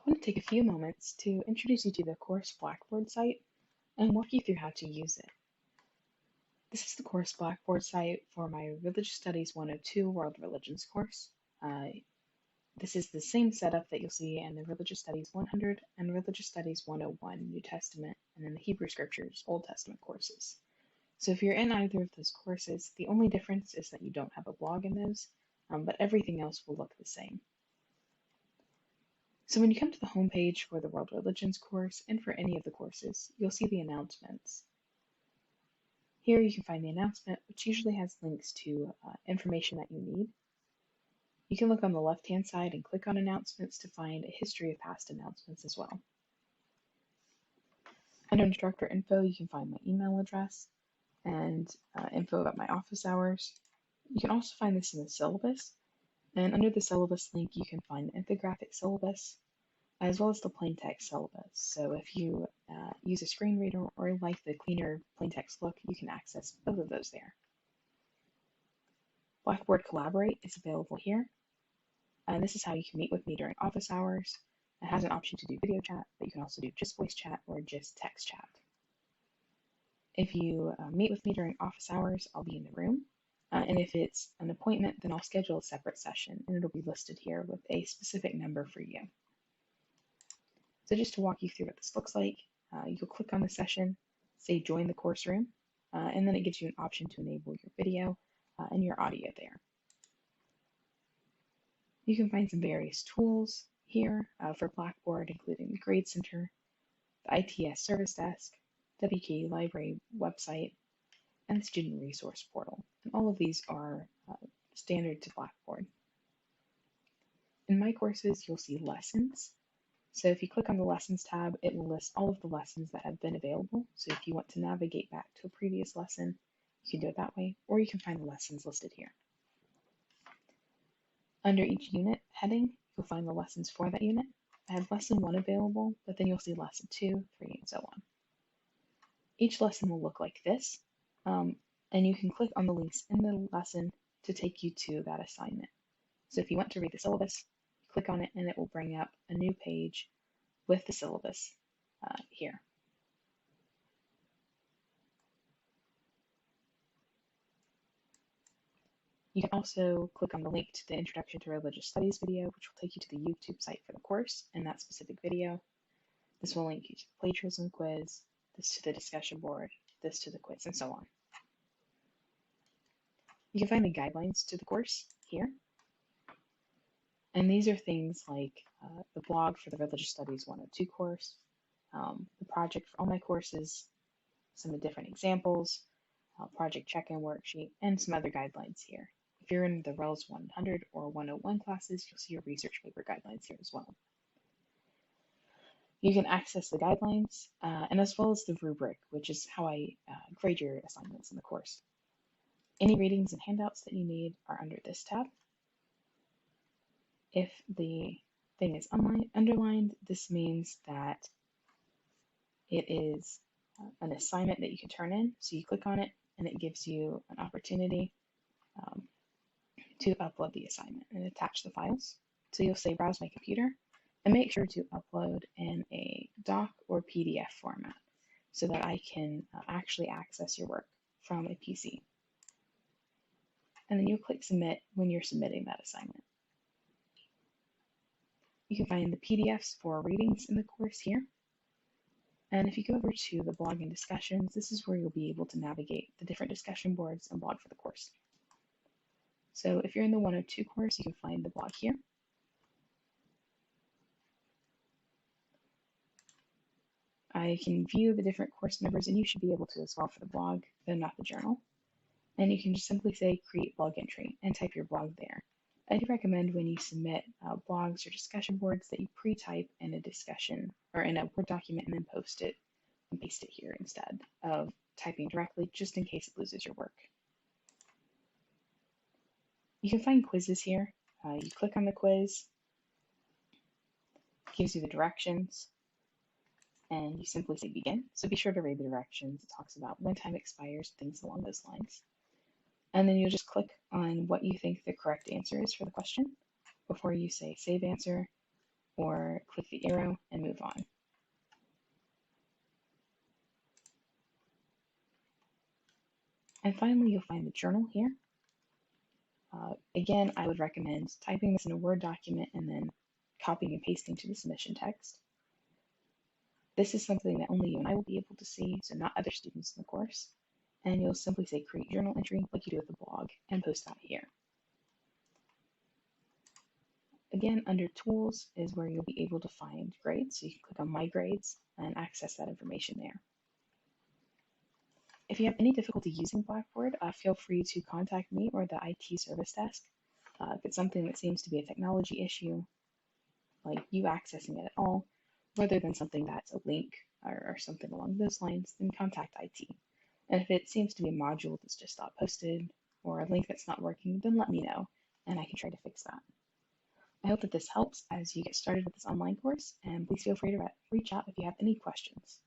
I'm going to take a few moments to introduce you to the course Blackboard site and walk you through how to use it. This is the course Blackboard site for my Religious Studies 102 World Religions course. This is the same setup that you'll see in the Religious Studies 100 and Religious Studies 101 New Testament and then the Hebrew Scriptures Old Testament courses. So if you're in either of those courses, the only difference is that you don't have a blog in those, but everything else will look the same. So when you come to the homepage for the World Religions course and for any of the courses, you'll see the announcements. Here you can find the announcement, which usually has links to information that you need. You can look on the left-hand side and click on announcements to find a history of past announcements as well. Under instructor info, you can find my email address and info about my office hours. You can also find this in the syllabus. And under the syllabus link, you can find the infographic syllabus, as well as the plain text syllabus. So if you use a screen reader or like the cleaner plain text look, you can access both of those there. Blackboard Collaborate is available here. And this is how you can meet with me during office hours. It has an option to do video chat, but you can also do just voice chat or just text chat. If you meet with me during office hours, I'll be in the room. And if it's an appointment, then I'll schedule a separate session, and it'll be listed here with a specific number for you. So just to walk you through what this looks like, you'll click on the session, say join the course room, and then it gives you an option to enable your video and your audio there. You can find some various tools here for Blackboard, including the Grade Center, the ITS Service Desk, WK Library website, and the Student Resource Portal. And all of these are standard to Blackboard. In my courses, you'll see lessons. So if you click on the Lessons tab, it will list all of the lessons that have been available. So if you want to navigate back to a previous lesson, you can do it that way, or you can find the lessons listed here. Under each unit heading, you'll find the lessons for that unit. I have lesson 1 available, but then you'll see lesson 2, 3, and so on. Each lesson will look like this, and you can click on the links in the lesson to take you to that assignment. So if you want to read the syllabus, click on it and it will bring up a new page with the syllabus here. You can also click on the link to the Introduction to Religious Studies video, which will take you to the YouTube site for the course and that specific video. This will link you to the plagiarism quiz, this to the discussion board, this to the quiz, and so on. You can find the guidelines to the course here. And these are things like the blog for the Religious Studies 102 course, the project for all my courses, some of the different examples, project check-in worksheet, and some other guidelines here. If you're in the RELS 100 or 101 classes, you'll see your research paper guidelines here as well. You can access the guidelines and as well as the rubric, which is how I grade your assignments in the course. Any readings and handouts that you need are under this tab. If the thing is underlined, this means that it is an assignment that you can turn in. So you click on it and it gives you an opportunity to upload the assignment and attach the files. So you'll say browse my computer and make sure to upload in a doc or PDF format so that I can actually access your work from a PC. And then you'll click submit when you're submitting that assignment. You can find the PDFs for readings in the course here. And if you go over to the blog and discussions, this is where you'll be able to navigate the different discussion boards and blog for the course. So if you're in the 102 course, you can find the blog here. I can view the different course numbers, and you should be able to as well for the blog, though not the journal. And you can just simply say create blog entry and type your blog there. I do recommend when you submit blogs or discussion boards that you pre-type in a discussion or in a Word document and then post it and paste it here instead of typing directly, just in case it loses your work. You can find quizzes here. You click on the quiz, it gives you the directions, and you simply say begin. So be sure to read the directions. It talks about when time expires, things along those lines. And then you'll just click on what you think the correct answer is for the question before you say save answer or click the arrow and move on. And finally, you'll find the journal here. Again, I would recommend typing this in a Word document and then copying and pasting to the submission text. This is something that only you and I will be able to see, so not other students in the course. And you'll simply say create journal entry like you do with the blog and post that here. Again, under tools is where you'll be able to find grades. So you can click on my grades and access that information there. If you have any difficulty using Blackboard, feel free to contact me or the IT service desk. If it's something that seems to be a technology issue, like you accessing it at all, rather than something that's a link or something along those lines, then contact IT. And if it seems to be a module that's just not posted or a link that's not working, then let me know and I can try to fix that. I hope that this helps as you get started with this online course, and please feel free to reach out if you have any questions.